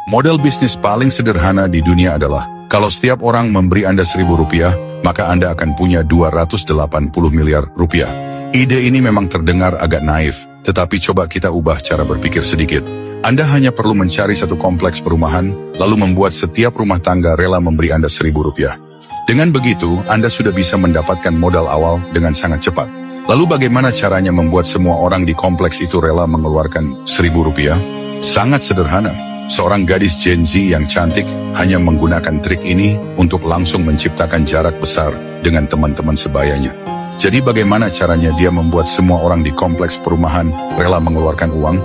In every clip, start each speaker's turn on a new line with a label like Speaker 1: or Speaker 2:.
Speaker 1: Model bisnis paling sederhana di dunia adalah, kalau setiap orang memberi Anda 1.000 rupiah, maka Anda akan punya 280 miliar rupiah. Ide ini memang terdengar agak naif, tetapi coba kita ubah cara berpikir sedikit. Anda hanya perlu mencari satu kompleks perumahan, lalu membuat setiap rumah tangga rela memberi Anda 1.000 rupiah. Dengan begitu, Anda sudah bisa mendapatkan modal awal dengan sangat cepat. Lalu bagaimana caranya membuat semua orang di kompleks itu rela mengeluarkan 1.000 rupiah? Sangat sederhana. Seorang gadis Gen Z yang cantik hanya menggunakan trik ini untuk langsung menciptakan jarak besar dengan teman-teman sebayanya. Jadi bagaimana caranya dia membuat semua orang di kompleks perumahan rela mengeluarkan uang?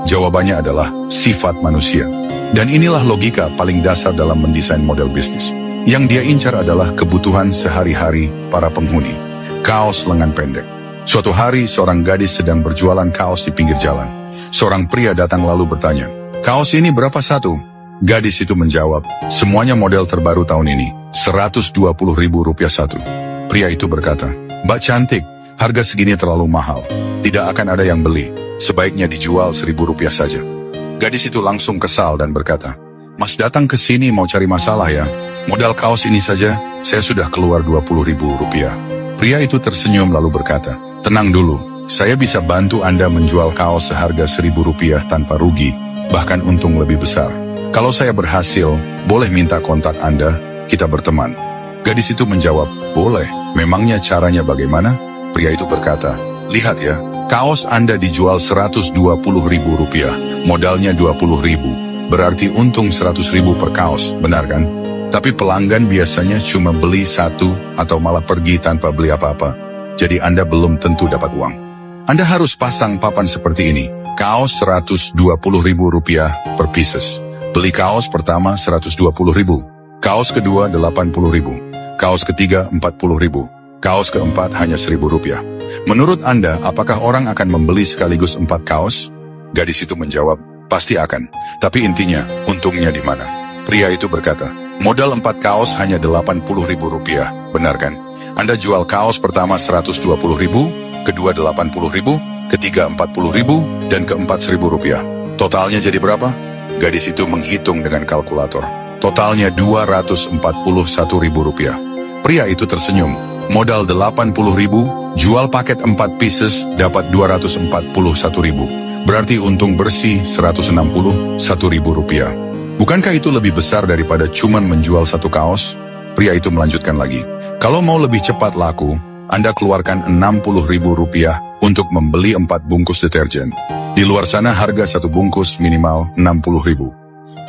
Speaker 1: Jawabannya adalah sifat manusia. Dan inilah logika paling dasar dalam mendesain model bisnis. Yang dia incar adalah kebutuhan sehari-hari para penghuni. Kaos lengan pendek. Suatu hari, seorang gadis sedang berjualan kaos di pinggir jalan. Seorang pria datang lalu bertanya, "Kaos ini berapa satu?" Gadis itu menjawab, "Semuanya model terbaru tahun ini, 120.000 rupiah satu." Pria itu berkata, "Mbak cantik, harga segini terlalu mahal. Tidak akan ada yang beli. Sebaiknya dijual 1.000 rupiah saja." Gadis itu langsung kesal dan berkata, "Mas datang ke sini mau cari masalah ya? Modal kaos ini saja, saya sudah keluar 20.000 rupiah." Pria itu tersenyum lalu berkata, "Tenang dulu, saya bisa bantu Anda menjual kaos seharga 1.000 rupiah tanpa rugi, bahkan untung lebih besar. Kalau saya berhasil, boleh minta kontak Anda, kita berteman." Gadis itu menjawab, "Boleh, memangnya caranya bagaimana?" Pria itu berkata, "Lihat ya, kaos Anda dijual 120.000 rupiah, modalnya 20.000, berarti untung 100.000 per kaos, benar kan? Tapi pelanggan biasanya cuma beli satu atau malah pergi tanpa beli apa-apa. Jadi Anda belum tentu dapat uang. Anda harus pasang papan seperti ini. Kaos 120.000 rupiah per pieces. Beli kaos pertama 120.000. Kaos kedua 80.000. Kaos ketiga 40.000. Kaos keempat hanya 1.000 rupiah. Menurut Anda, apakah orang akan membeli sekaligus 4 kaos? Gadis itu menjawab, "Pasti akan. Tapi intinya, untungnya di mana?" Pria itu berkata, "Modal 4 kaos hanya 80.000 rupiah, benar kan? Anda jual kaos pertama 120.000, kedua 80.000, ketiga 40.000, dan keempat 1.000 rupiah. Totalnya jadi berapa?" Gadis itu menghitung dengan kalkulator. Totalnya 241.000 rupiah. Pria itu tersenyum. Modal 80.000, jual paket 4 pieces dapat 241.000. Berarti untung bersih 161.000 rupiah. Bukankah itu lebih besar daripada cuman menjual satu kaos? Pria itu melanjutkan lagi. Kalau mau lebih cepat laku, Anda keluarkan 60.000 rupiah untuk membeli 4 bungkus deterjen. Di luar sana harga satu bungkus minimal 60.000.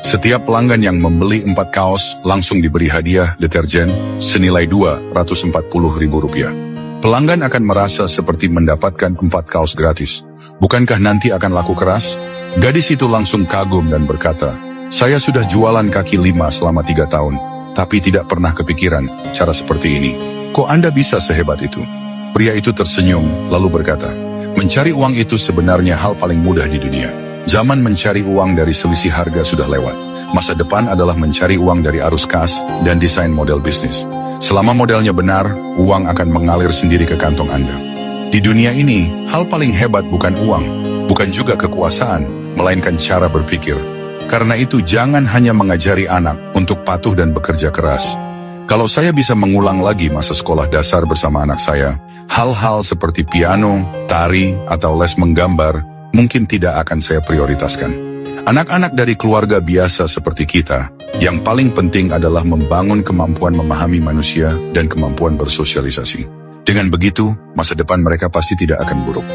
Speaker 1: Setiap pelanggan yang membeli 4 kaos langsung diberi hadiah deterjen senilai 240.000 rupiah. Pelanggan akan merasa seperti mendapatkan 4 kaos gratis. Bukankah nanti akan laku keras? Gadis itu langsung kagum dan berkata, "Saya sudah jualan kaki 5 selama 3 tahun, tapi tidak pernah kepikiran cara seperti ini. Kok Anda bisa sehebat itu?" Pria itu tersenyum, lalu berkata, "Mencari uang itu sebenarnya hal paling mudah di dunia. Zaman mencari uang dari selisih harga sudah lewat. Masa depan adalah mencari uang dari arus kas dan desain model bisnis. Selama modelnya benar, uang akan mengalir sendiri ke kantong Anda. Di dunia ini, hal paling hebat bukan uang, bukan juga kekuasaan, melainkan cara berpikir. Karena itu jangan hanya mengajari anak untuk patuh dan bekerja keras. Kalau saya bisa mengulang lagi masa sekolah dasar bersama anak saya, hal-hal seperti piano, tari, atau les menggambar mungkin tidak akan saya prioritaskan. Anak-anak dari keluarga biasa seperti kita, yang paling penting adalah membangun kemampuan memahami manusia dan kemampuan bersosialisasi. Dengan begitu, masa depan mereka pasti tidak akan buruk."